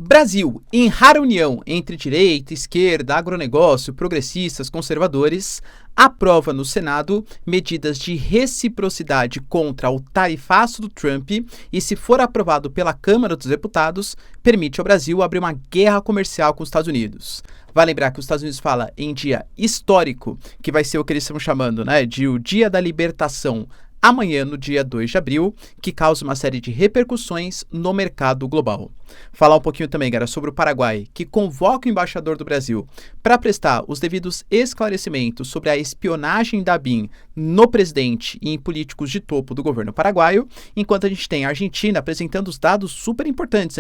Brasil, em rara união entre direita, esquerda, agronegócio, progressistas, conservadores, aprova no Senado medidas de reciprocidade contra o tarifaço do Trump e, se for aprovado pela Câmara dos Deputados, permite ao Brasil abrir uma guerra comercial com os Estados Unidos. Vai lembrar que os Estados Unidos fala em dia histórico, que vai ser o que eles estão chamando, de o Dia da Libertação, amanhã, no dia 2 de abril, que causa uma série de repercussões no mercado global. Falar um pouquinho também, galera, sobre o Paraguai, que convoca o embaixador do Brasil para prestar os devidos esclarecimentos sobre a espionagem da BIM no presidente e em políticos de topo do governo paraguaio, enquanto a gente tem a Argentina apresentando os dados super importantes,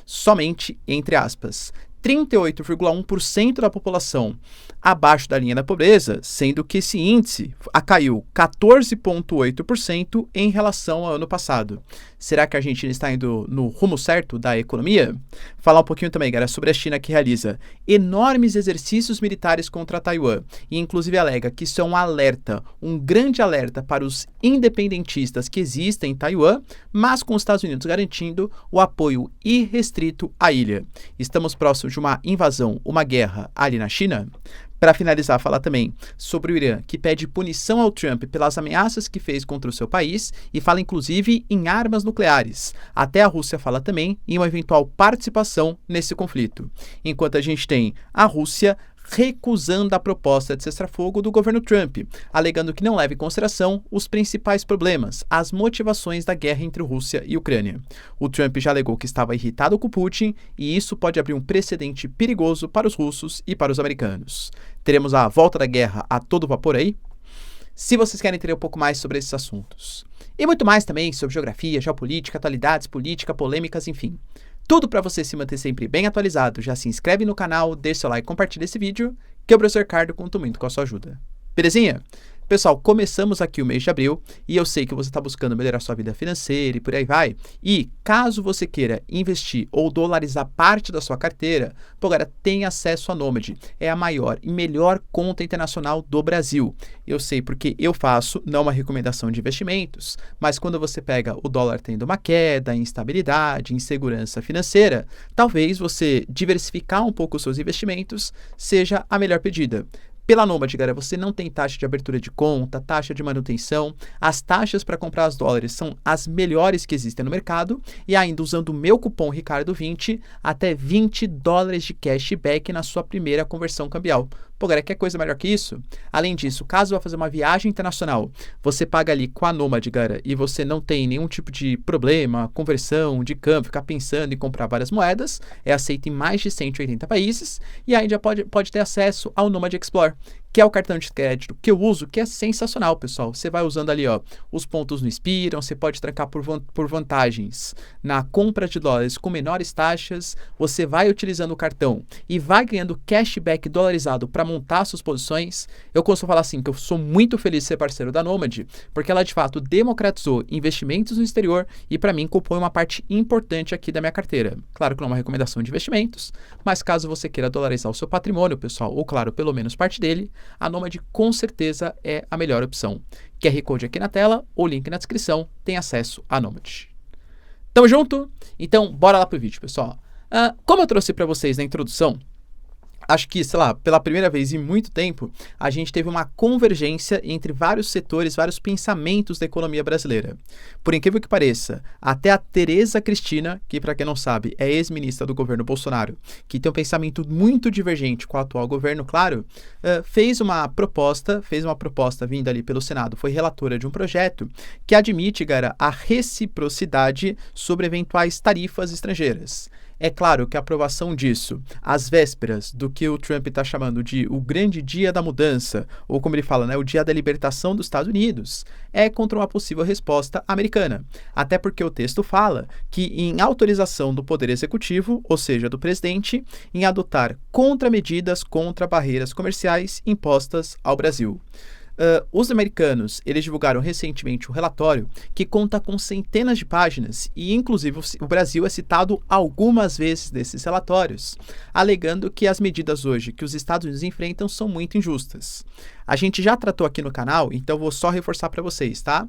somente, entre aspas, 38,1% da população abaixo da linha da pobreza, sendo que esse índice caiu 14,8% em relação ao ano passado. Será que a Argentina está indo no rumo certo da economia? Falar um pouquinho também, galera, sobre a China, que realiza enormes exercícios militares contra Taiwan e inclusive alega que isso é um alerta, um grande alerta para os independentistas que existem em Taiwan, mas com os Estados Unidos garantindo o apoio irrestrito à ilha. Estamos próximos de uma invasão, uma guerra ali na China? Para finalizar, falar também sobre o Irã, que pede punição ao Trump pelas ameaças que fez contra o seu país e fala inclusive em armas nucleares. Até a Rússia fala também em uma eventual participação nesse conflito. Enquanto a gente tem a Rússia recusando a proposta de cessar-fogo do governo Trump, alegando que não leva em consideração os principais problemas, as motivações da guerra entre Rússia e Ucrânia. O Trump já alegou que estava irritado com Putin e isso pode abrir um precedente perigoso para os russos e para os americanos. Teremos a volta da guerra a todo vapor aí? Se vocês querem entender um pouco mais sobre esses assuntos. E muito mais também sobre geografia, geopolítica, atualidades, política, polêmicas, enfim. Tudo para você se manter sempre bem atualizado. Já se inscreve no canal, deixa seu like e compartilha esse vídeo, que o professor Ricardo conta muito com a sua ajuda. Belezinha? Pessoal, começamos aqui o mês de abril e eu sei que você está buscando melhorar sua vida financeira e por aí vai. E caso você queira investir ou dolarizar parte da sua carteira, agora tem acesso à Nomad. É a maior e melhor conta internacional do Brasil. Eu sei porque eu faço, não uma recomendação de investimentos, mas quando você pega o dólar tendo uma queda, instabilidade, insegurança financeira, talvez você diversificar um pouco os seus investimentos seja a melhor pedida. Pela Nomad, galera, você não tem taxa de abertura de conta, taxa de manutenção. As taxas para comprar os dólares são as melhores que existem no mercado. E ainda usando o meu cupom Ricardo20, até $20 de cashback na sua primeira conversão cambial. Pô, galera, quer coisa melhor que isso? Além disso, caso vá fazer uma viagem internacional, você paga ali com a Nomad, galera, e você não tem nenhum tipo de problema, conversão, de câmbio, ficar pensando em comprar várias moedas, é aceito em mais de 180 países, e ainda pode ter acesso ao Nomad Explore, que é o cartão de crédito que eu uso, que é sensacional, pessoal. Você vai usando ali, os pontos não expiram, você pode trancar por vantagens na compra de dólares com menores taxas, você vai utilizando o cartão e vai ganhando cashback dolarizado para montar suas posições. Eu costumo falar assim, que eu sou muito feliz de ser parceiro da Nomad, porque ela de fato democratizou investimentos no exterior e para mim compõe uma parte importante aqui da minha carteira. Claro que não é uma recomendação de investimentos, mas caso você queira dolarizar o seu patrimônio, pessoal, ou claro, pelo menos parte dele, a Nomad com certeza é a melhor opção. QR Code aqui na tela ou link na descrição, tem acesso à Nomad. Tamo junto? Então, bora lá pro vídeo, pessoal. Como eu trouxe para vocês na introdução, acho que, sei lá, pela primeira vez em muito tempo, a gente teve uma convergência entre vários setores, vários pensamentos da economia brasileira. Por incrível que pareça, até a Tereza Cristina, que para quem não sabe é ex-ministra do governo Bolsonaro, que tem um pensamento muito divergente com o atual governo, claro, fez uma proposta vinda ali pelo Senado, foi relatora de um projeto que admite, galera, a reciprocidade sobre eventuais tarifas estrangeiras. É claro que a aprovação disso, às vésperas do que o Trump está chamando de o grande dia da mudança, ou como ele fala, o dia da libertação dos Estados Unidos, é contra uma possível resposta americana. Até porque o texto fala que em autorização do Poder Executivo, ou seja, do presidente, em adotar contramedidas contra barreiras comerciais impostas ao Brasil. Os americanos, eles divulgaram recentemente um relatório que conta com centenas de páginas e, inclusive, o Brasil é citado algumas vezes nesses relatórios, alegando que as medidas hoje que os Estados Unidos enfrentam são muito injustas. A gente já tratou aqui no canal, então vou só reforçar para vocês, tá?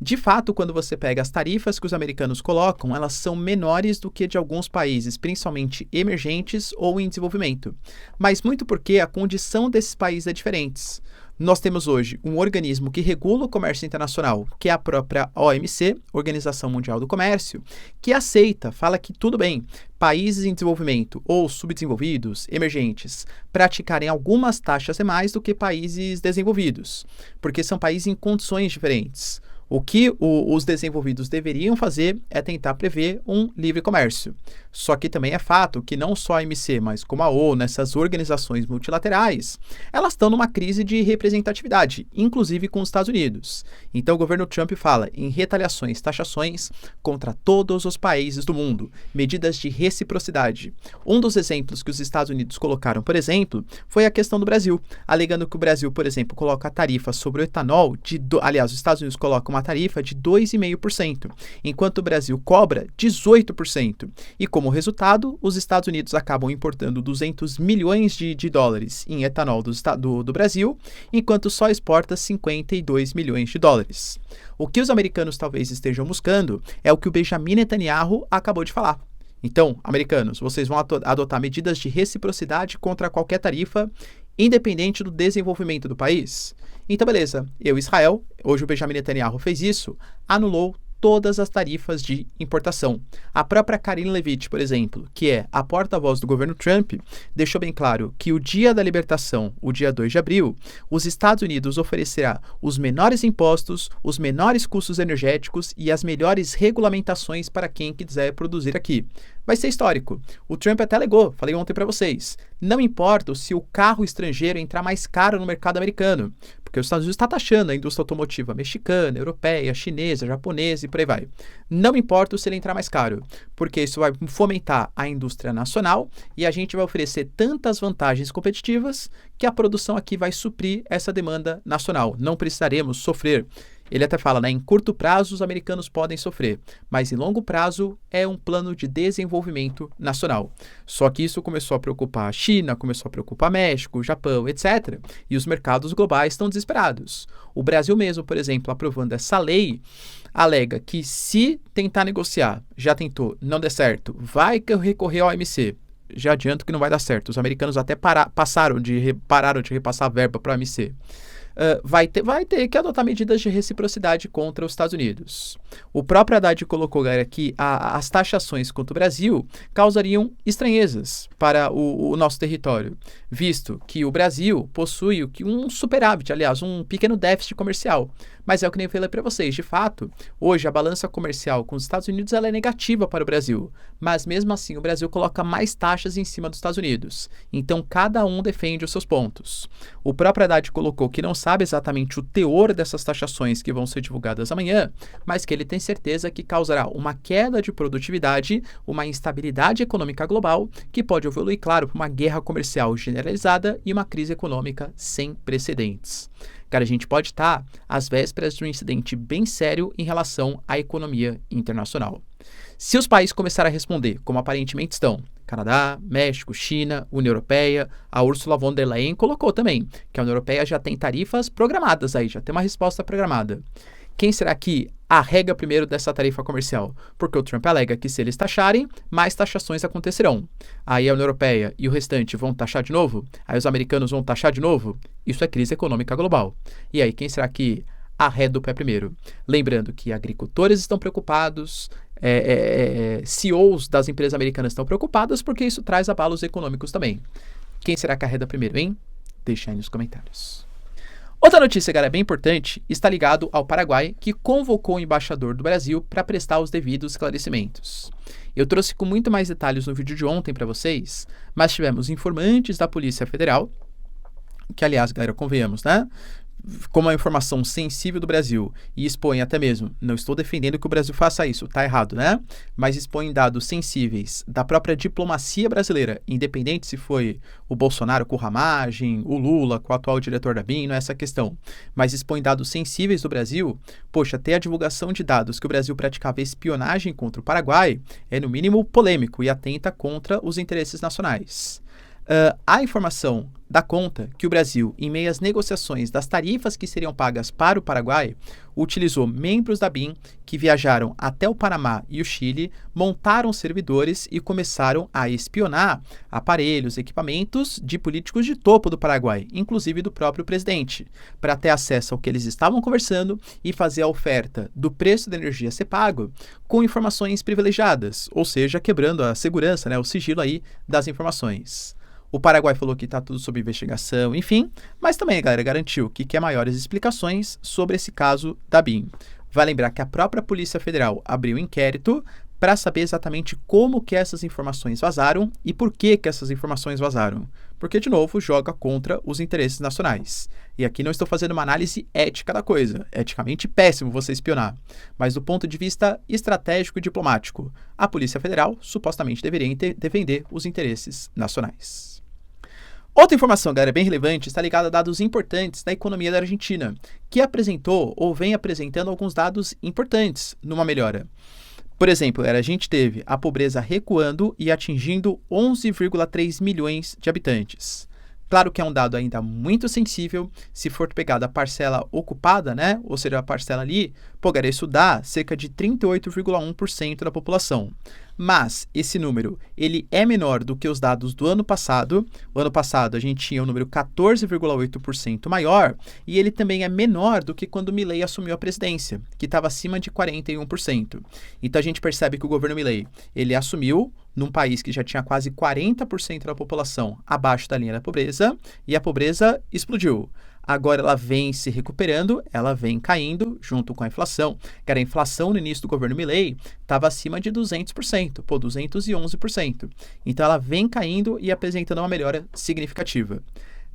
De fato, quando você pega as tarifas que os americanos colocam, elas são menores do que de alguns países, principalmente emergentes ou em desenvolvimento. Mas muito porque a condição desses países é diferente. Nós temos hoje um organismo que regula o comércio internacional, que é a própria OMC, Organização Mundial do Comércio, que aceita, fala que tudo bem, países em desenvolvimento ou subdesenvolvidos, emergentes, praticarem algumas taxas a mais do que países desenvolvidos, porque são países em condições diferentes. O que os desenvolvidos deveriam fazer é tentar prever um livre comércio. Só que também é fato que não só a OMC, mas como a ONU, essas organizações multilaterais, elas estão numa crise de representatividade, inclusive com os Estados Unidos. Então o governo Trump fala em retaliações, taxações contra todos os países do mundo, medidas de reciprocidade. Um dos exemplos que os Estados Unidos colocaram, por exemplo, foi a questão do Brasil, alegando que o Brasil, por exemplo, coloca a tarifa sobre o etanol, aliás, os Estados Unidos colocam uma tarifa de 2,5%, enquanto o Brasil cobra 18%. E como resultado, os Estados Unidos acabam importando 200 milhões de dólares em etanol do Brasil, enquanto só exporta 52 milhões de dólares. O que os americanos talvez estejam buscando é o que o Benjamin Netanyahu acabou de falar. Então, americanos, vocês vão adotar medidas de reciprocidade contra qualquer tarifa, independente do desenvolvimento do país? Então, beleza, Israel, hoje o Benjamin Netanyahu fez isso, anulou todas as tarifas de importação. A própria Karine Levitt, por exemplo, que é a porta-voz do governo Trump, deixou bem claro que o dia da libertação, o dia 2 de abril, os Estados Unidos oferecerá os menores impostos, os menores custos energéticos e as melhores regulamentações para quem quiser produzir aqui. Vai ser histórico. O Trump até alegou, falei ontem para vocês, não importa se o carro estrangeiro entrar mais caro no mercado americano, porque os Estados Unidos está taxando a indústria automotiva mexicana, europeia, chinesa, japonesa e por aí vai. Não importa se ele entrar mais caro, porque isso vai fomentar a indústria nacional e a gente vai oferecer tantas vantagens competitivas que a produção aqui vai suprir essa demanda nacional. Não precisaremos sofrer. Ele até fala, né, em curto prazo os americanos podem sofrer, mas em longo prazo é um plano de desenvolvimento nacional. Só que isso começou a preocupar a China, começou a preocupar México, Japão, etc. E os mercados globais estão desesperados. O Brasil mesmo, por exemplo, aprovando essa lei, alega que se tentar negociar, já tentou, não der certo, vai recorrer ao OMC. Já adianto que não vai dar certo. Os americanos até pararam de repassar verba para o OMC. Vai ter que adotar medidas de reciprocidade contra os Estados Unidos. O próprio Haddad colocou, galera, que as taxações contra o Brasil causariam estranhezas para o nosso território, visto que o Brasil possui um superávit, aliás, um pequeno déficit comercial. Mas é o que nem eu falei para vocês, de fato, hoje a balança comercial com os Estados Unidos ela é negativa para o Brasil, mas mesmo assim o Brasil coloca mais taxas em cima dos Estados Unidos. Então cada um defende os seus pontos. O próprio Haddad colocou que não sabe exatamente o teor dessas taxações que vão ser divulgadas amanhã, mas que ele tem certeza que causará uma queda de produtividade, uma instabilidade econômica global, que pode evoluir, claro, para uma guerra comercial generalizada e uma crise econômica sem precedentes. Cara, a gente pode estar às vésperas de um incidente bem sério em relação à economia internacional. Se os países começarem a responder, como aparentemente estão, Canadá, México, China, União Europeia, a Ursula von der Leyen colocou também, que a União Europeia já tem tarifas programadas aí, já tem uma resposta programada. Quem será que arrega primeiro dessa tarifa comercial? Porque o Trump alega que se eles taxarem, mais taxações acontecerão. Aí a União Europeia e o restante vão taxar de novo? Aí os americanos vão taxar de novo? Isso é crise econômica global. E aí quem será que arreda o pé primeiro? Lembrando que agricultores estão preocupados, CEOs das empresas americanas estão preocupados porque isso traz abalos econômicos também. Quem será que arreda primeiro, hein? Deixa aí nos comentários. Outra notícia, galera, bem importante, está ligado ao Paraguai, que convocou o embaixador do Brasil para prestar os devidos esclarecimentos. Eu trouxe com muito mais detalhes no vídeo de ontem para vocês, mas tivemos informantes da Polícia Federal, que aliás, galera, convenhamos, né? como é informação sensível do Brasil e expõe até mesmo, não estou defendendo que o Brasil faça isso, tá errado, né? Mas expõe dados sensíveis da própria diplomacia brasileira, independente se foi o Bolsonaro com o Ramagem, o Lula com o atual diretor da BIM, não é essa a questão, mas expõe dados sensíveis do Brasil, poxa, ter a divulgação de dados que o Brasil praticava espionagem contra o Paraguai é no mínimo polêmico e atenta contra os interesses nacionais. A informação dá conta que o Brasil, em meio às negociações das tarifas que seriam pagas para o Paraguai, utilizou membros da BIM que viajaram até o Panamá e o Chile, montaram servidores e começaram a espionar aparelhos, equipamentos de políticos de topo do Paraguai, inclusive do próprio presidente, para ter acesso ao que eles estavam conversando e fazer a oferta do preço da energia a ser pago com informações privilegiadas, ou seja, quebrando a segurança, né, o sigilo aí das informações. O Paraguai falou que está tudo sob investigação, enfim, mas também a galera garantiu que quer maiores explicações sobre esse caso da BIM. Vai lembrar que a própria Polícia Federal abriu um inquérito para saber exatamente como que essas informações vazaram e por que essas informações vazaram. Porque, de novo, joga contra os interesses nacionais. E aqui não estou fazendo uma análise ética da coisa. É eticamente péssimo você espionar. Mas do ponto de vista estratégico e diplomático, a Polícia Federal supostamente deveria defender os interesses nacionais. Outra informação, galera, bem relevante, está ligada a dados importantes da economia da Argentina, que apresentou ou vem apresentando alguns dados importantes numa melhora. Por exemplo, a gente teve a pobreza recuando e atingindo 11,3 milhões de habitantes. Claro que é um dado ainda muito sensível, se for pegar da parcela ocupada, né, ou seja, a parcela ali, galera, isso dá cerca de 38,1% da população. Mas esse número, ele é menor do que os dados do ano passado. O ano passado a gente tinha um número 14,8% maior e ele também é menor do que quando Milei assumiu a presidência, que estava acima de 41%. Então a gente percebe que o governo Milei, ele assumiu num país que já tinha quase 40% da população abaixo da linha da pobreza e a pobreza explodiu. Agora ela vem se recuperando, ela vem caindo junto com a inflação. Cara, a inflação no início do governo Milei estava acima de 200%, 211%. Então ela vem caindo e apresentando uma melhora significativa.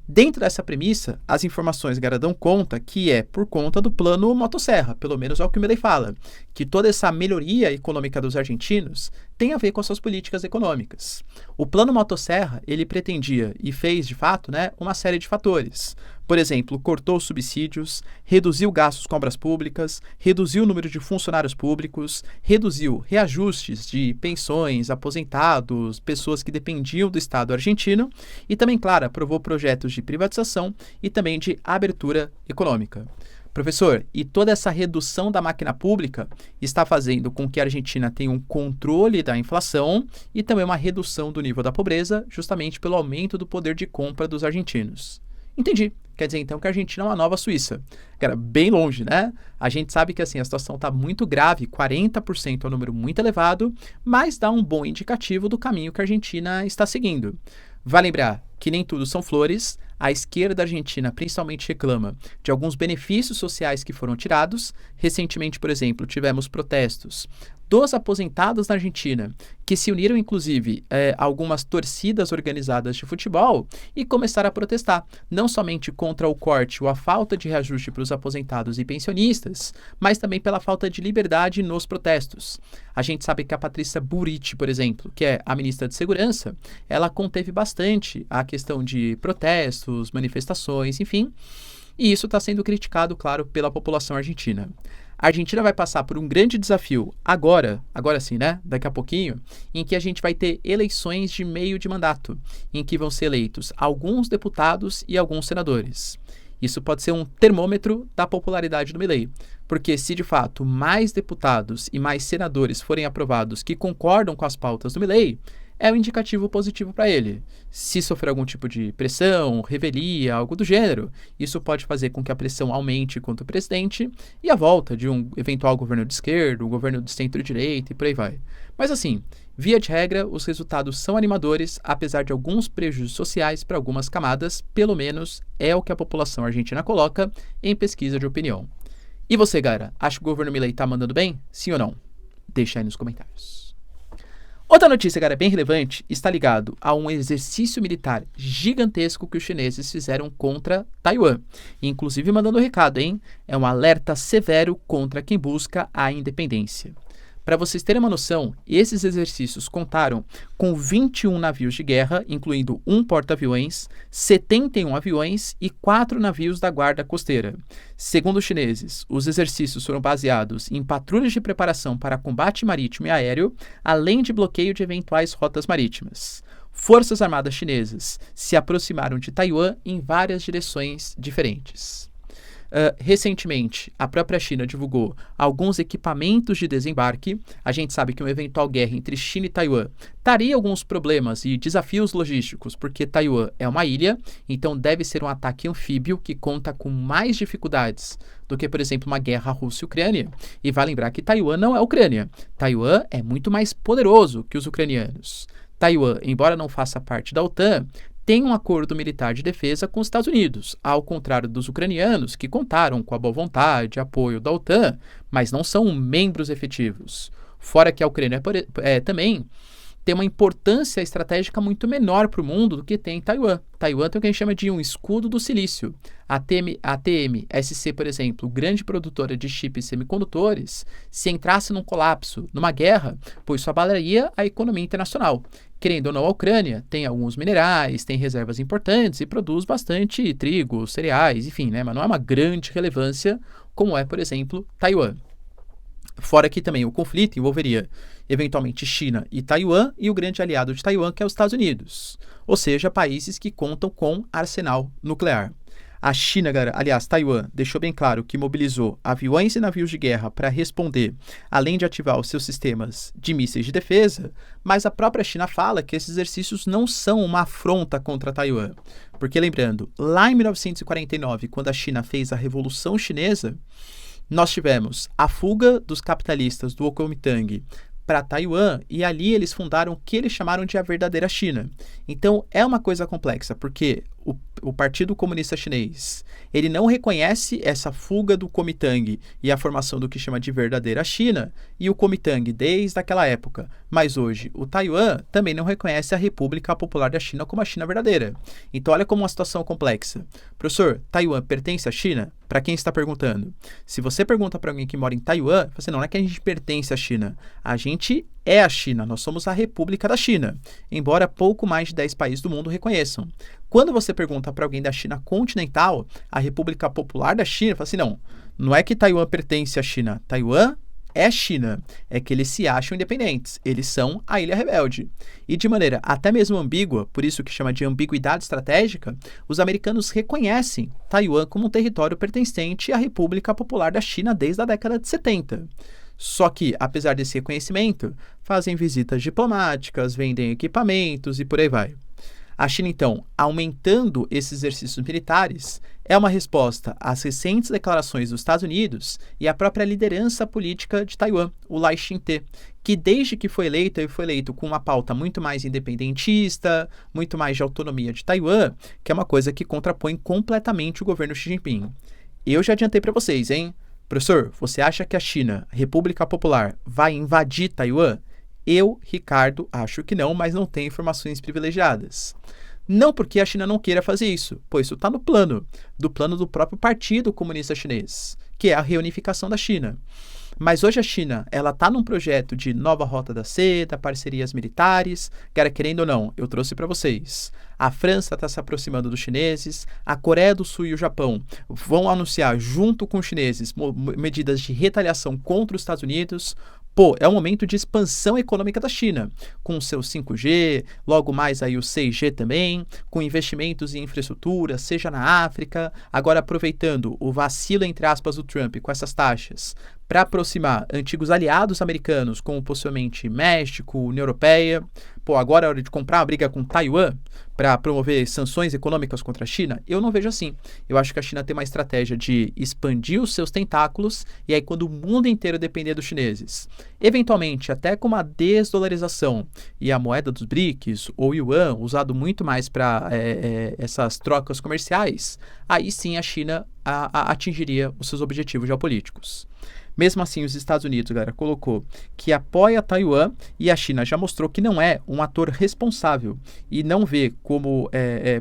Dentro dessa premissa, as informações, galera, dão conta que é por conta do plano Motosserra, pelo menos é o que o Milei fala, que toda essa melhoria econômica dos argentinos tem a ver com as suas políticas econômicas. O plano Motosserra, ele pretendia e fez, de fato, né, uma série de fatores. Por exemplo, cortou subsídios, reduziu gastos com obras públicas, reduziu o número de funcionários públicos, reduziu reajustes de pensões, aposentados, pessoas que dependiam do Estado argentino e também, claro, aprovou projetos de privatização e também de abertura econômica. Professor, e toda essa redução da máquina pública está fazendo com que a Argentina tenha um controle da inflação e também uma redução do nível da pobreza, justamente pelo aumento do poder de compra dos argentinos. Entendi. Quer dizer, então, que a Argentina é uma nova Suíça. Cara, bem longe, né? A gente sabe que, assim, a situação está muito grave, 40% é um número muito elevado, mas dá um bom indicativo do caminho que a Argentina está seguindo. Vai lembrar que nem tudo são flores. A esquerda argentina principalmente reclama de alguns benefícios sociais que foram tirados. Recentemente, por exemplo, tivemos protestos dos aposentados na Argentina, que se uniram, inclusive, a algumas torcidas organizadas de futebol e começaram a protestar, não somente contra o corte ou a falta de reajuste para os aposentados e pensionistas, mas também pela falta de liberdade nos protestos. A gente sabe que a Patrícia Bullrich, por exemplo, que é a ministra de Segurança, ela conteve bastante a questão de protestos, manifestações, enfim, e isso está sendo criticado, claro, pela população argentina. A Argentina vai passar por um grande desafio agora sim, né? Daqui a pouquinho, em que a gente vai ter eleições de meio de mandato, em que vão ser eleitos alguns deputados e alguns senadores. Isso pode ser um termômetro da popularidade do Milei, porque se de fato mais deputados e mais senadores forem aprovados que concordam com as pautas do Milei, é um indicativo positivo para ele. Se sofrer algum tipo de pressão, revelia, algo do gênero, isso pode fazer com que a pressão aumente contra o presidente e a volta de um eventual governo de esquerda, um governo de centro-direita e por aí vai. Mas assim, via de regra, os resultados são animadores, apesar de alguns prejuízos sociais para algumas camadas, pelo menos é o que a população argentina coloca em pesquisa de opinião. E você, galera, acha que o governo Milei está mandando bem? Sim ou não? Deixa aí nos comentários. Outra notícia, cara, bem relevante, está ligado a um exercício militar gigantesco que os chineses fizeram contra Taiwan. Inclusive mandando um recado, hein? É um alerta severo contra quem busca a independência. Para vocês terem uma noção, esses exercícios contaram com 21 navios de guerra, incluindo um porta-aviões, 71 aviões e 4 navios da guarda costeira. Segundo os chineses, os exercícios foram baseados em patrulhas de preparação para combate marítimo e aéreo, além de bloqueio de eventuais rotas marítimas. Forças armadas chinesas se aproximaram de Taiwan em várias direções diferentes. Recentemente, a própria China divulgou alguns equipamentos de desembarque. A gente sabe que uma eventual guerra entre China e Taiwan traria alguns problemas e desafios logísticos, porque Taiwan é uma ilha, então deve ser um ataque anfíbio que conta com mais dificuldades do que, por exemplo, uma guerra Rússia-Ucrânia. E vale lembrar que Taiwan não é a Ucrânia. Taiwan é muito mais poderoso que os ucranianos. Taiwan, embora não faça parte da OTAN, tem um acordo militar de defesa com os Estados Unidos, ao contrário dos ucranianos, que contaram com a boa vontade e apoio da OTAN, mas não são membros efetivos. Fora que a Ucrânia também tem uma importância estratégica muito menor para o mundo do que tem em Taiwan. Taiwan tem o que a gente chama de um escudo do silício. A TSMC, por exemplo, grande produtora de chips semicondutores, se entrasse num colapso, numa guerra, pois isso abalaria a economia internacional. Querendo ou não, a Ucrânia tem alguns minerais, tem reservas importantes e produz bastante trigo, cereais, enfim, né? Mas não é uma grande relevância como é, por exemplo, Taiwan. Fora que também o conflito envolveria, eventualmente, China e Taiwan e o grande aliado de Taiwan, que é os Estados Unidos. Ou seja, países que contam com arsenal nuclear. A China, aliás, Taiwan, deixou bem claro que mobilizou aviões e navios de guerra para responder, além de ativar os seus sistemas de mísseis de defesa, mas a própria China fala que esses exercícios não são uma afronta contra Taiwan. Porque, lembrando, lá em 1949, quando a China fez a Revolução Chinesa, nós tivemos a fuga dos capitalistas do Kuomintang para Taiwan e ali eles fundaram o que eles chamaram de a verdadeira China. Então é uma coisa complexa, porque o Partido Comunista Chinês, ele não reconhece essa fuga do Kuomintang e a formação do que chama de verdadeira China, e o Kuomintang desde aquela época. Mas hoje o Taiwan também não reconhece a República Popular da China como a China verdadeira. Então olha como uma situação complexa. Professor, Taiwan pertence à China? Para quem está perguntando. Se você pergunta para alguém que mora em Taiwan, você não é que a gente pertence à China. A gente é a China, nós somos a República da China, embora pouco mais de 10 países do mundo reconheçam. Quando você pergunta para alguém da China continental, a República Popular da China, fala assim, não é que Taiwan pertence à China, Taiwan é China, é que eles se acham independentes, eles são a ilha rebelde. E de maneira até mesmo ambígua, por isso que chama de ambiguidade estratégica, os americanos reconhecem Taiwan como um território pertencente à República Popular da China desde a década de 70. Só que, apesar desse reconhecimento, fazem visitas diplomáticas, vendem equipamentos e por aí vai. A China, então, aumentando esses exercícios militares, é uma resposta às recentes declarações dos Estados Unidos e à própria liderança política de Taiwan, o Lai Ching-te, que desde que foi eleito, ele foi eleito com uma pauta muito mais independentista, muito mais de autonomia de Taiwan, que é uma coisa que contrapõe completamente o governo Xi Jinping. Eu já adiantei para vocês, hein? Professor, você acha que a China, República Popular, vai invadir Taiwan? Eu, Ricardo, acho que não, mas não tenho informações privilegiadas. Não porque a China não queira fazer isso, pois isso está no plano do próprio Partido Comunista Chinês, que é a reunificação da China. Mas hoje a China, ela está num projeto de nova Rota da Seda, parcerias militares. Cara, querendo ou não, eu trouxe para vocês. A França está se aproximando dos chineses, a Coreia do Sul e o Japão vão anunciar, junto com os chineses, medidas de retaliação contra os Estados Unidos. Pô, é um momento de expansão econômica da China, com o seu 5G, logo mais aí o 6G também, com investimentos em infraestrutura, seja na África, agora aproveitando o vacilo, entre aspas, do Trump com essas taxas, para aproximar antigos aliados americanos, como possivelmente México, União Europeia, pô, agora é hora de comprar a briga com Taiwan para promover sanções econômicas contra a China? Eu não vejo assim. Eu acho que a China tem uma estratégia de expandir os seus tentáculos e aí quando o mundo inteiro depender dos chineses, eventualmente até com uma desdolarização e a moeda dos BRICS ou Yuan usado muito mais para essas trocas comerciais, aí sim a China atingiria os seus objetivos geopolíticos. Mesmo assim, os Estados Unidos, galera, colocou que apoia Taiwan e a China já mostrou que não é um ator responsável e não vê como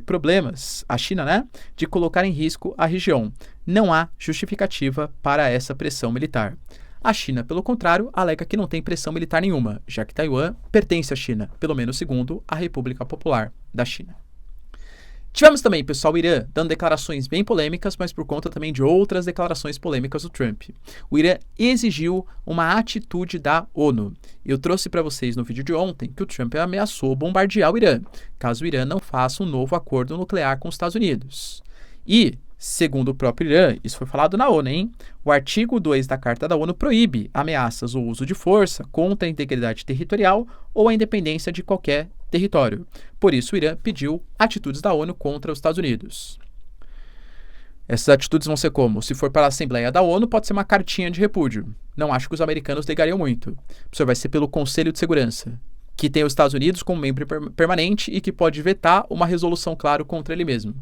problemas, a China, né, de colocar em risco a região. Não há justificativa para essa pressão militar. A China, pelo contrário, alega que não tem pressão militar nenhuma, já que Taiwan pertence à China, pelo menos segundo a República Popular da China. Tivemos também, pessoal, o Irã dando declarações bem polêmicas, mas por conta também de outras declarações polêmicas do Trump. O Irã exigiu uma atitude da ONU. Eu trouxe para vocês no vídeo de ontem que o Trump ameaçou bombardear o Irã, caso o Irã não faça um novo acordo nuclear com os Estados Unidos. E, segundo o próprio Irã, isso foi falado na ONU, hein? O artigo 2 da Carta da ONU proíbe ameaças ou uso de força contra a integridade territorial ou a independência de qualquer território. Por isso, o Irã pediu atitudes da ONU contra os Estados Unidos. Essas atitudes vão ser como? Se for para a Assembleia da ONU, pode ser uma cartinha de repúdio. Não acho que os americanos ligariam muito. Isso vai ser pelo Conselho de Segurança, que tem os Estados Unidos como membro permanente e que pode vetar uma resolução, claro, contra ele mesmo.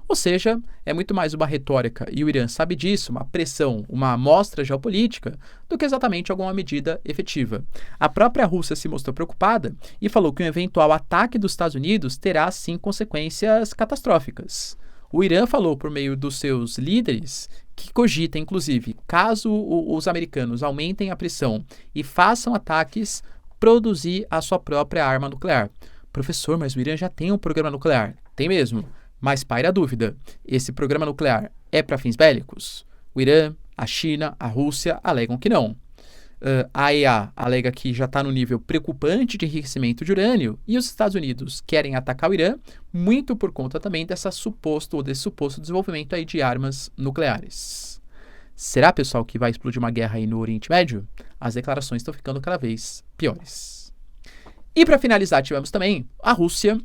Ou seja, é muito mais uma retórica, e o Irã sabe disso, uma pressão, uma amostra geopolítica, do que exatamente alguma medida efetiva. A própria Rússia se mostrou preocupada e falou que um eventual ataque dos Estados Unidos terá, sim, consequências catastróficas. O Irã falou, por meio dos seus líderes, que cogita, inclusive, caso os americanos aumentem a pressão e façam ataques, produzir a sua própria arma nuclear. Professor, mas o Irã já tem um programa nuclear. Tem mesmo. Mas paira a dúvida, esse programa nuclear é para fins bélicos? O Irã, a China, a Rússia alegam que não. A AEA alega que já está no nível preocupante de enriquecimento de urânio e os Estados Unidos querem atacar o Irã muito por conta também desse suposto desenvolvimento aí de armas nucleares. Será, pessoal, que vai explodir uma guerra aí no Oriente Médio? As declarações estão ficando cada vez piores. E para finalizar, tivemos também a Rússia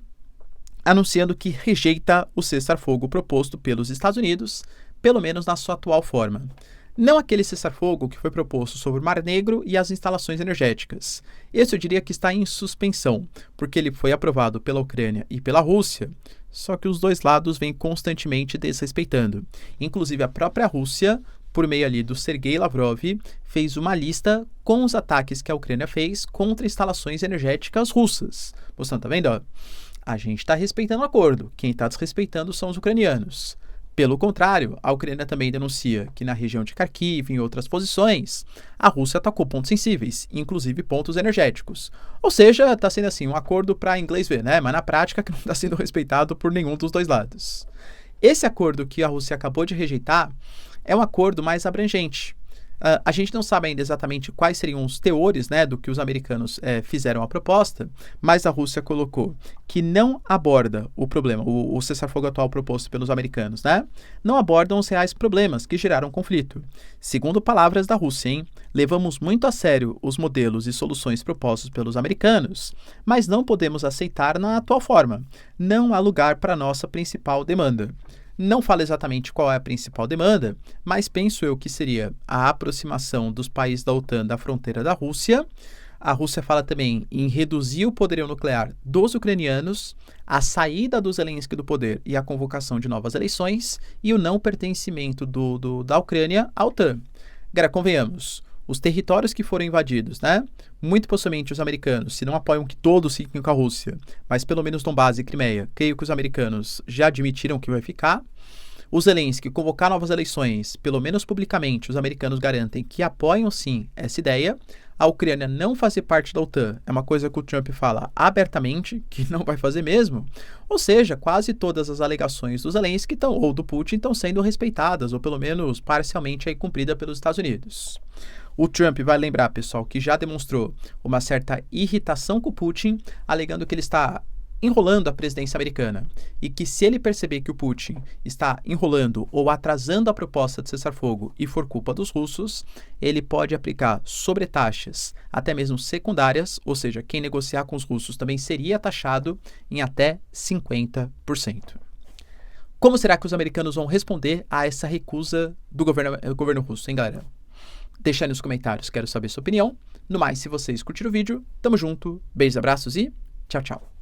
anunciando que rejeita o cessar-fogo proposto pelos Estados Unidos, pelo menos na sua atual forma. Não aquele cessar-fogo que foi proposto sobre o Mar Negro e as instalações energéticas. Esse eu diria que está em suspensão, porque ele foi aprovado pela Ucrânia e pela Rússia, só que os dois lados vêm constantemente desrespeitando. Inclusive a própria Rússia, por meio ali do Sergei Lavrov, fez uma lista com os ataques que a Ucrânia fez contra instalações energéticas russas. Mostrando, tá vendo? Ó? A gente está respeitando o acordo, quem está desrespeitando são os ucranianos. Pelo contrário, a Ucrânia também denuncia que na região de Kharkiv e em outras posições, a Rússia atacou pontos sensíveis, inclusive pontos energéticos. Ou seja, está sendo assim um acordo para inglês ver, né? Mas na prática que não está sendo respeitado por nenhum dos dois lados. Esse acordo que a Rússia acabou de rejeitar é um acordo mais abrangente. A gente não sabe ainda exatamente quais seriam os teores, né, do que os americanos fizeram a proposta, mas a Rússia colocou que não aborda o problema, o cessar-fogo atual proposto pelos americanos, né, não abordam os reais problemas que geraram conflito. Segundo palavras da Rússia, hein, levamos muito a sério os modelos e soluções propostos pelos americanos, mas não podemos aceitar na atual forma. Não há lugar para a nossa principal demanda. Não fala exatamente qual é a principal demanda, mas penso eu que seria a aproximação dos países da OTAN da fronteira da Rússia. A Rússia fala também em reduzir o poderio nuclear dos ucranianos, a saída do Zelensky do poder e a convocação de novas eleições e o não pertencimento da Ucrânia à OTAN. Agora, convenhamos, os territórios que foram invadidos, né? Muito possivelmente os americanos, se não apoiam que todos fiquem com a Rússia, mas pelo menos Donbás e Crimeia, creio que os americanos já admitiram que vai ficar. O Zelensky convocar novas eleições, pelo menos publicamente, os americanos garantem que apoiam sim essa ideia. A Ucrânia não fazer parte da OTAN é uma coisa que o Trump fala abertamente, que não vai fazer mesmo. Ou seja, quase todas as alegações do Zelensky ou do Putin estão sendo respeitadas, ou pelo menos parcialmente aí cumpridas pelos Estados Unidos. O Trump vai lembrar, pessoal, que já demonstrou uma certa irritação com o Putin, alegando que ele está enrolando a presidência americana e que se ele perceber que o Putin está enrolando ou atrasando a proposta de cessar-fogo e for culpa dos russos, ele pode aplicar sobretaxas, até mesmo secundárias, ou seja, quem negociar com os russos também seria taxado em até 50%. Como será que os americanos vão responder a essa recusa do governo russo, hein, galera? Deixa aí nos comentários, quero saber sua opinião. No mais, se vocês curtiram o vídeo, tamo junto, beijos, abraços e tchau, tchau.